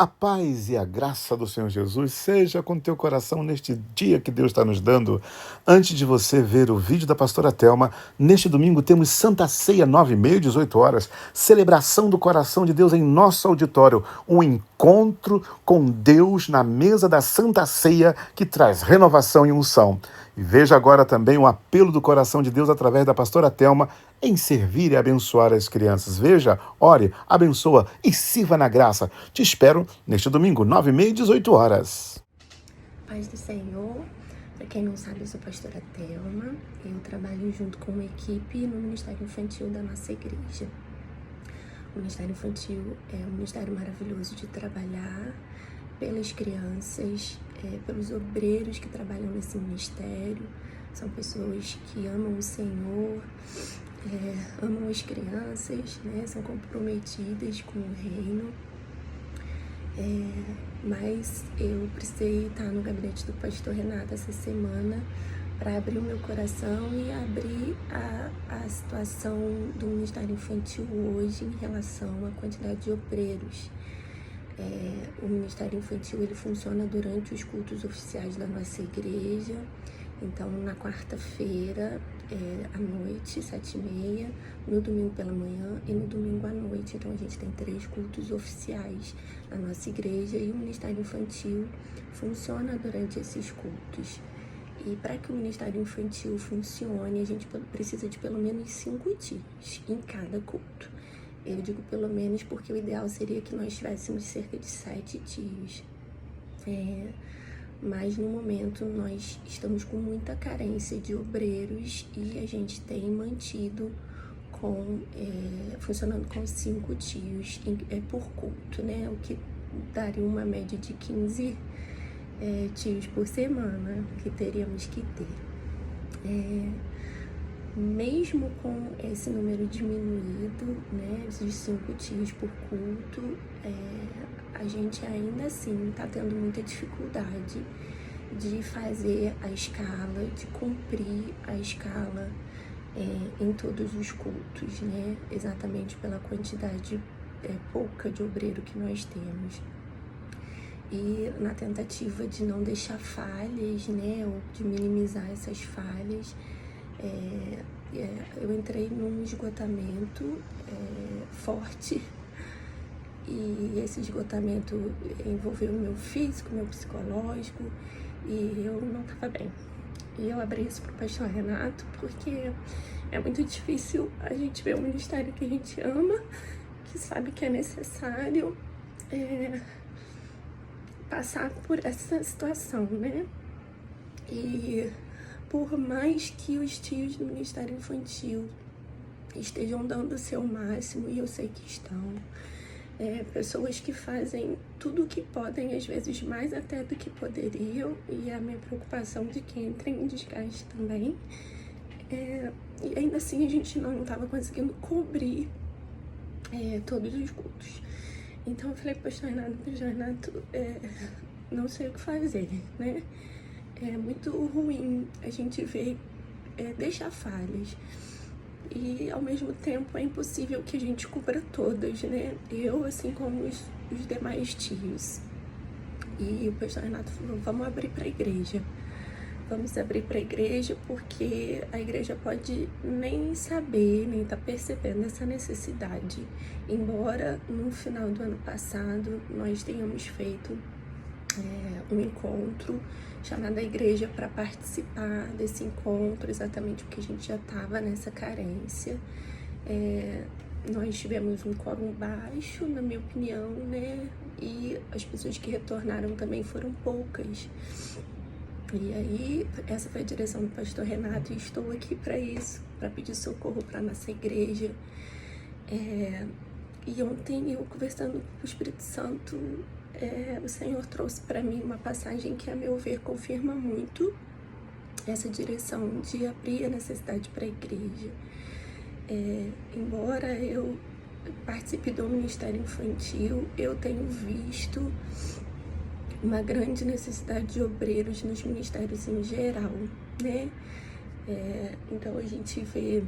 A paz e a graça do Senhor Jesus seja com teu coração neste dia que Deus está nos dando. Antes de você ver o vídeo da pastora Thelma, neste domingo temos Santa Ceia, 9h30, 18 horas. Celebração do coração de Deus em nosso auditório. Um encontro com Deus na mesa da Santa Ceia que traz renovação e unção. E veja agora também o apelo do coração de Deus através da pastora Thelma em servir e abençoar as crianças. Veja, ore, abençoa e sirva na graça. Te espero neste domingo, 9h30, 18 horas. Paz do Senhor. Para quem não sabe, eu sou pastora Thelma. Eu trabalho junto com uma equipe no Ministério Infantil da nossa igreja. O Ministério Infantil é um ministério maravilhoso de trabalhar pelas crianças, pelos obreiros que trabalham nesse ministério. São pessoas que amam o Senhor, amam as crianças, né? São comprometidas com o reino. Mas eu precisei estar no gabinete do pastor Renato essa semana para abrir o meu coração e abrir a situação do Ministério Infantil hoje em relação à quantidade de obreiros. O Ministério Infantil ele funciona durante os cultos oficiais da nossa igreja. Então, na quarta-feira, à noite, 7h30, no domingo pela manhã e no domingo à noite. Então, a gente tem 3 cultos oficiais na nossa igreja e o Ministério Infantil funciona durante esses cultos. E para que o Ministério Infantil funcione, a gente precisa de pelo menos 5 tios em cada culto. Eu digo pelo menos porque o ideal seria que nós tivéssemos cerca de 7 tios. Mas no momento nós estamos com muita carência de obreiros e a gente tem mantido funcionando com 5 tios por culto, né? O que daria uma média de 15 tios por semana que teríamos que ter. Mesmo com esse número diminuído, né, de 5 tios por culto, a gente ainda assim está tendo muita dificuldade de fazer a escala, de cumprir a escala em todos os cultos, né, exatamente pela quantidade pouca de obreiro que nós temos. E na tentativa de não deixar falhas, né, ou de minimizar essas falhas, eu entrei num esgotamento forte e esse esgotamento envolveu o meu físico, meu psicológico e eu não estava bem. E eu abri isso para o pastor Renato porque é muito difícil a gente ver um ministério que a gente ama, que sabe que é necessário passar por essa situação, né? E por mais que os tios do Ministério Infantil estejam dando o seu máximo, e eu sei que estão, pessoas que fazem tudo o que podem, às vezes mais até do que poderiam, e a minha preocupação de que entrem em desgaste também, e ainda assim a gente não estava conseguindo cobrir todos os cultos. Então eu falei para o pastor Renato, não sei o que fazer, né? É muito ruim a gente ver deixar falhas e ao mesmo tempo é impossível que a gente cubra todas, né? Eu, assim como os demais tios. E o pastor Renato falou, vamos abrir para a igreja. Vamos abrir para a igreja porque a igreja pode nem saber, nem estar percebendo essa necessidade. Embora no final do ano passado nós tenhamos feito um encontro chamado a igreja para participar desse encontro, exatamente porque a gente já estava nessa carência. Nós tivemos um quórum baixo, na minha opinião, né? E as pessoas que retornaram também foram poucas. E aí, essa foi a direção do pastor Renato e estou aqui para isso, para pedir socorro para nossa igreja. E ontem, eu conversando com o Espírito Santo, o Senhor trouxe para mim uma passagem que, a meu ver, confirma muito essa direção de abrir a necessidade para a igreja. Embora eu participe do Ministério Infantil, eu tenho visto uma grande necessidade de obreiros nos ministérios em geral, né? Então a gente vê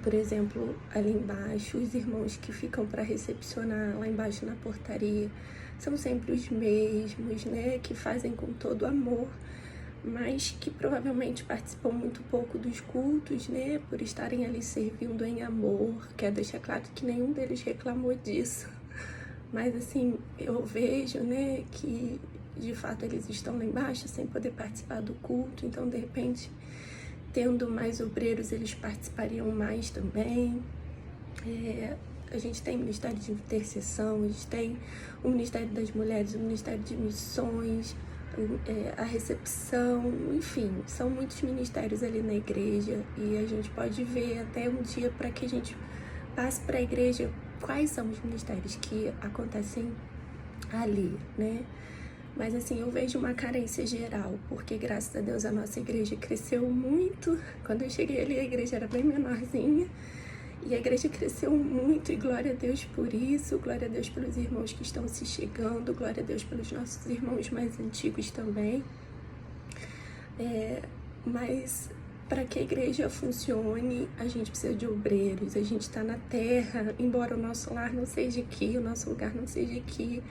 Por exemplo, ali embaixo, os irmãos que ficam para recepcionar lá embaixo na portaria são sempre os mesmos, né? Que fazem com todo amor, mas que provavelmente participam muito pouco dos cultos, né? Por estarem ali servindo em amor. Quero deixar claro que nenhum deles reclamou disso. Mas assim, eu vejo, né, que de fato eles estão lá embaixo sem poder participar do culto, então de repente, tendo mais obreiros, eles participariam mais também. A gente tem o Ministério de Intercessão, a gente tem o Ministério das Mulheres, o Ministério de Missões, a recepção, enfim, são muitos ministérios ali na igreja e a gente pode ver até um dia para que a gente passe para a igreja quais são os ministérios que acontecem ali, né? Mas assim, eu vejo uma carência geral, porque graças a Deus a nossa igreja cresceu muito. Quando eu cheguei ali, a igreja era bem menorzinha, e a igreja cresceu muito, e glória a Deus por isso, glória a Deus pelos irmãos que estão se chegando, glória a Deus pelos nossos irmãos mais antigos também. Mas para que a igreja funcione, a gente precisa de obreiros, a gente está na terra, embora o nosso lar não seja aqui, o nosso lugar não seja aqui,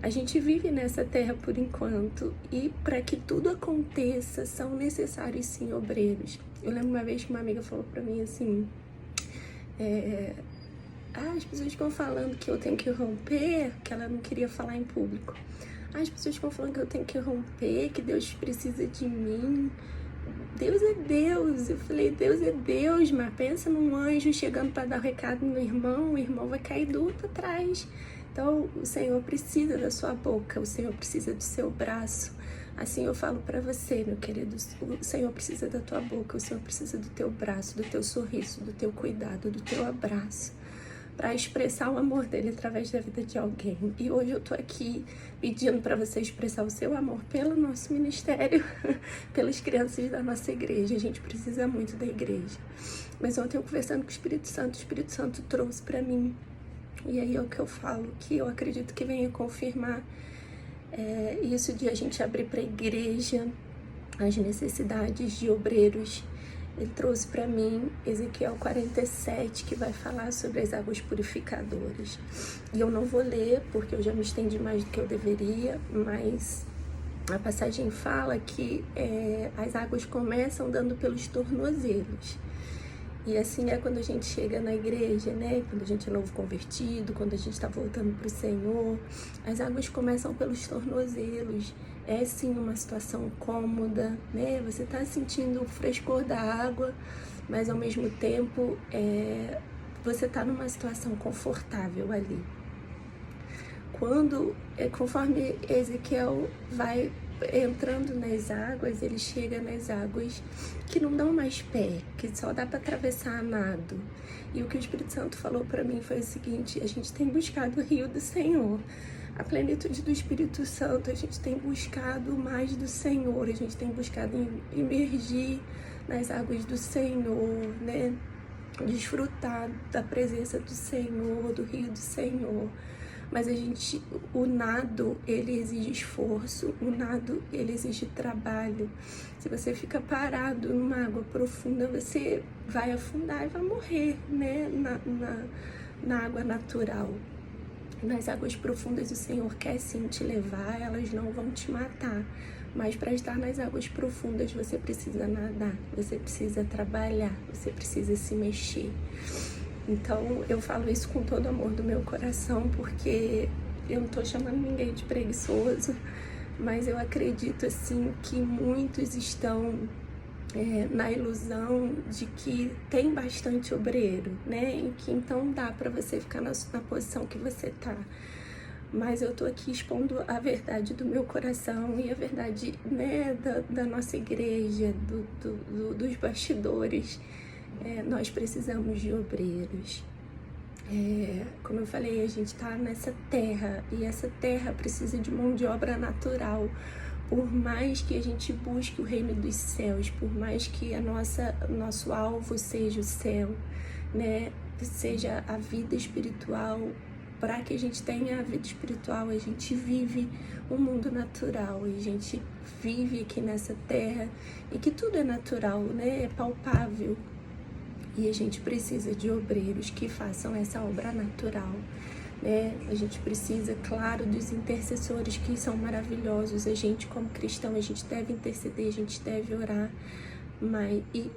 a gente vive nessa terra por enquanto, e para que tudo aconteça, são necessários sim obreiros. Eu lembro uma vez que uma amiga falou para mim assim, as pessoas ficam falando que eu tenho que romper, que ela não queria falar em público. As pessoas ficam falando que eu tenho que romper, que Deus precisa de mim. Deus é Deus. Eu falei, Deus é Deus, mas pensa num anjo chegando para dar o recado no irmão, o irmão vai cair duro para trás. Então, o Senhor precisa da sua boca, o Senhor precisa do seu braço. Assim eu falo para você, meu querido, o Senhor precisa da tua boca, o Senhor precisa do teu braço, do teu sorriso, do teu cuidado, do teu abraço, para expressar o amor dele através da vida de alguém. E hoje eu tô aqui pedindo para você expressar o seu amor pelo nosso ministério, pelas crianças da nossa igreja. A gente precisa muito da igreja. Mas ontem eu conversando com o Espírito Santo trouxe para mim, e aí é o que eu falo, que eu acredito que venha confirmar isso de a gente abrir para a igreja as necessidades de obreiros. Ele trouxe para mim Ezequiel 47, que vai falar sobre as águas purificadoras. E eu não vou ler, porque eu já me estendi mais do que eu deveria, mas a passagem fala que as águas começam dando pelos tornozelos. E assim é quando a gente chega na igreja, né? Quando a gente é novo convertido, quando a gente está voltando para o Senhor, as águas começam pelos tornozelos. É sim uma situação cômoda, né? Você está sentindo o frescor da água, mas ao mesmo tempo você está numa situação confortável ali. Conforme Ezequiel vai entrando nas águas, ele chega nas águas que não dão mais pé, que só dá para atravessar a nado. E o que o Espírito Santo falou para mim foi o seguinte: a gente tem buscado o rio do Senhor, a plenitude do Espírito Santo, a gente tem buscado mais do Senhor, a gente tem buscado imergir nas águas do Senhor, né? Desfrutar da presença do Senhor, do rio do Senhor. Mas o nado, ele exige esforço, o nado, ele exige trabalho. Se você fica parado numa água profunda, você vai afundar e vai morrer, né? Na água natural. Nas águas profundas, o Senhor quer sim te levar, elas não vão te matar. Mas para estar nas águas profundas, você precisa nadar, você precisa trabalhar, você precisa se mexer. Então, eu falo isso com todo o amor do meu coração, porque eu não estou chamando ninguém de preguiçoso, mas eu acredito, assim, que muitos estão na ilusão de que tem bastante obreiro, né? E que então dá para você ficar na posição que você tá. Mas eu tô aqui expondo a verdade do meu coração e a verdade, né, da nossa igreja, dos bastidores. Nós precisamos de obreiros. Como eu falei, a gente está nessa terra e essa terra precisa de mão de obra natural. Por mais que a gente busque o reino dos céus, por mais que nosso alvo seja o céu, né, seja a vida espiritual, para que a gente tenha a vida espiritual, a gente vive um mundo natural, a gente vive aqui nessa terra e que tudo é natural, né, é palpável. E a gente precisa de obreiros que façam essa obra natural, né? A gente precisa, claro, dos intercessores que são maravilhosos. A gente, como cristão, a gente deve interceder, a gente deve orar.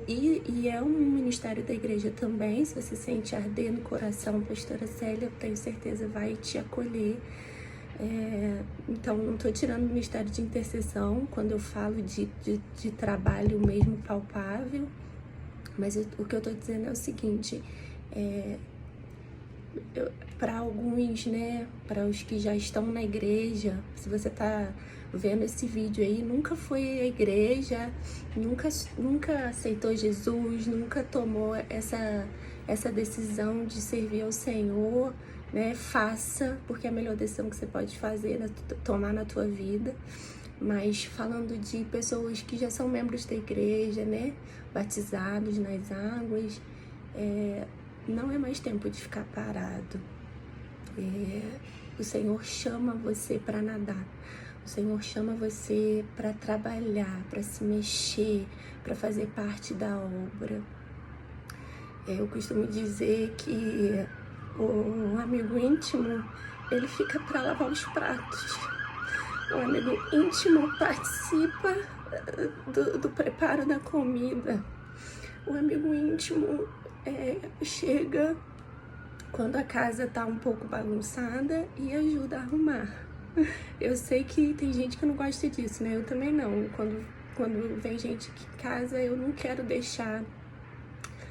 E é um ministério da igreja também. Se você sente arder no coração, pastora Célia, eu tenho certeza vai te acolher. Então, não estou tirando o ministério de intercessão quando eu falo de trabalho mesmo palpável, mas o que eu estou dizendo é o seguinte: para alguns, né, para os que já estão na igreja, se você está vendo esse vídeo aí, nunca foi à igreja, nunca aceitou Jesus, nunca tomou essa decisão de servir ao Senhor, né? Faça, porque é a melhor decisão que você pode fazer, né? Tomar na tua vida. Mas falando de pessoas que já são membros da igreja, né? Batizados nas águas, não é mais tempo de ficar parado. O Senhor chama você para nadar. O Senhor chama você para trabalhar, para se mexer, para fazer parte da obra. Eu costumo dizer que o amigo íntimo, ele fica para lavar os pratos. O amigo íntimo participa do preparo da comida. O amigo íntimo chega quando a casa está um pouco bagunçada e ajuda a arrumar. Eu sei que tem gente que não gosta disso, né? Eu também não. Quando vem gente aqui em casa, eu não quero deixar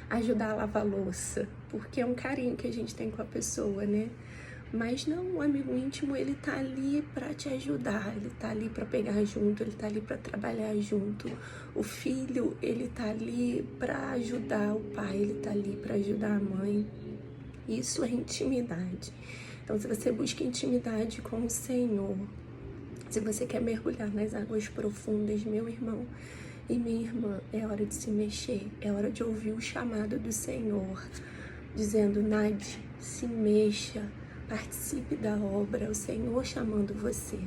ajudar a lavar louça, porque é um carinho que a gente tem com a pessoa, né? Mas não, o amigo íntimo, ele tá ali para te ajudar, ele tá ali para pegar junto, ele tá ali para trabalhar junto. O filho, ele tá ali para ajudar o pai, ele tá ali para ajudar a mãe. Isso é intimidade. Então, se você busca intimidade com o Senhor, se você quer mergulhar nas águas profundas, meu irmão e minha irmã, é hora de se mexer, é hora de ouvir o chamado do Senhor, dizendo: Nade, se mexa, participe da obra, o Senhor chamando você.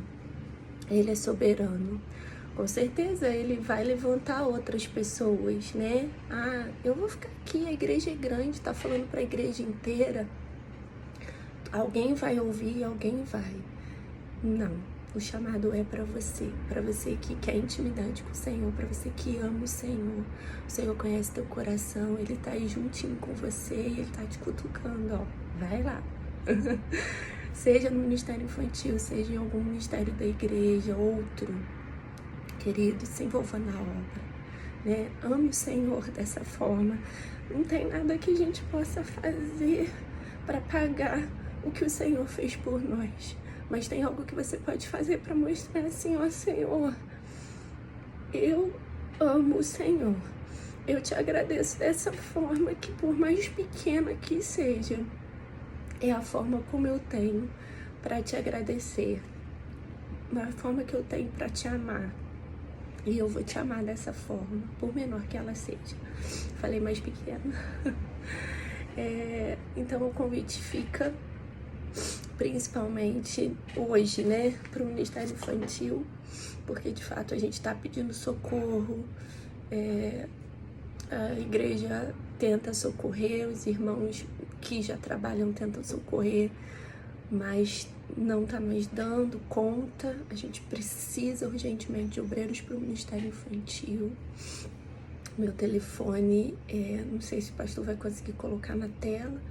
Ele é soberano. Com certeza ele vai levantar outras pessoas, né? Eu vou ficar aqui, a igreja é grande, tá falando para a igreja inteira. Alguém vai ouvir, alguém vai. Não, o chamado é para você que quer intimidade com o Senhor, para você que ama o Senhor. O Senhor conhece teu coração, ele tá aí juntinho com você e ele tá te cutucando, ó, vai lá. Seja no ministério infantil, seja em algum ministério da igreja, outro, querido, se envolva na obra, né? Ame o Senhor dessa forma. Não tem nada que a gente possa fazer para pagar o que o Senhor fez por nós, mas tem algo que você pode fazer para mostrar assim: ó Senhor, eu amo o Senhor, eu te agradeço dessa forma, que por mais pequena que seja, é a forma como eu tenho para te agradecer, a forma que eu tenho para te amar, e eu vou te amar dessa forma, por menor que ela seja. Falei mais pequena. Então o convite fica principalmente hoje, né, para o Ministério Infantil, porque de fato a gente está pedindo socorro, a igreja tenta socorrer, os irmãos que já trabalham tentam socorrer, mas não está mais dando conta. A gente precisa urgentemente de obreiros para o Ministério Infantil. Meu telefone não sei se o pastor vai conseguir colocar na tela,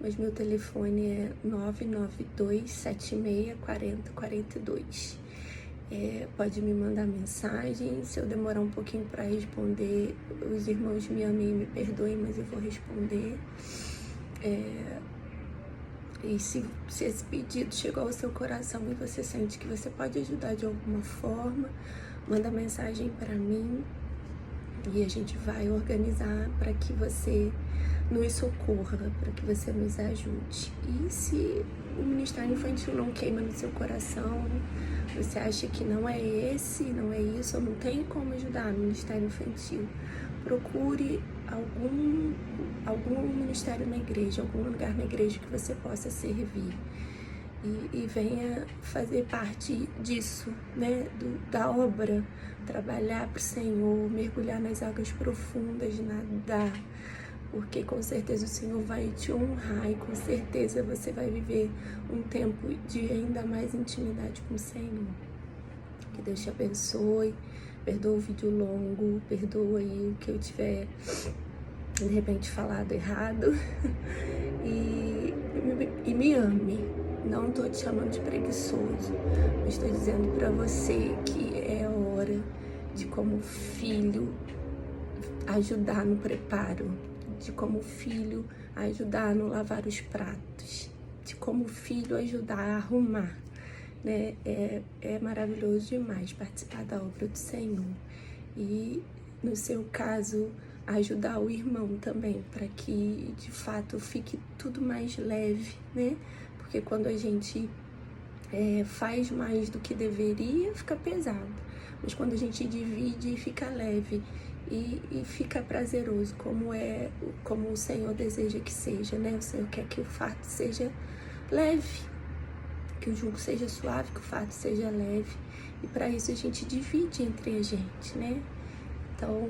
mas meu telefone é 992764042. Pode me mandar mensagem. Se eu demorar um pouquinho para responder, os irmãos me amem e me perdoem, mas eu vou responder. E se esse pedido chegou ao seu coração e você sente que você pode ajudar de alguma forma, manda mensagem para mim e a gente vai organizar para que você nos socorra, para que você nos ajude. E se o Ministério Infantil não queima no seu coração, você acha que não é esse, não é isso, ou não tem como ajudar no Ministério Infantil, procure algum ministério na igreja, algum lugar na igreja que você possa servir. E venha fazer parte disso, né, da obra, trabalhar para o Senhor, mergulhar nas águas profundas, nadar, porque com certeza o Senhor vai te honrar e com certeza você vai viver um tempo de ainda mais intimidade com o Senhor. Que Deus te abençoe, perdoa o vídeo longo, perdoa aí o que eu tiver de repente falado errado e me ame. Não estou te chamando de preguiçoso, mas estou dizendo para você que é hora de, como filho, ajudar no preparo, de como filho ajudar no lavar os pratos, de como filho ajudar a arrumar, né? É maravilhoso demais participar da obra do Senhor e, no seu caso, ajudar o irmão também, para que de fato fique tudo mais leve, né? Porque quando a gente faz mais do que deveria, fica pesado. Mas quando a gente divide, fica leve e fica prazeroso, como o Senhor deseja que seja, né? O Senhor quer que o fardo seja leve, que o jugo seja suave, que o fardo seja leve. E para isso a gente divide entre a gente, né? Então,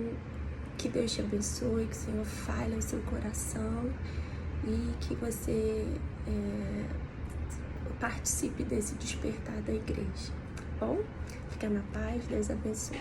que Deus te abençoe, que o Senhor fale ao seu coração e que você participe desse despertar da igreja, tá bom? Fica na paz, Deus abençoe.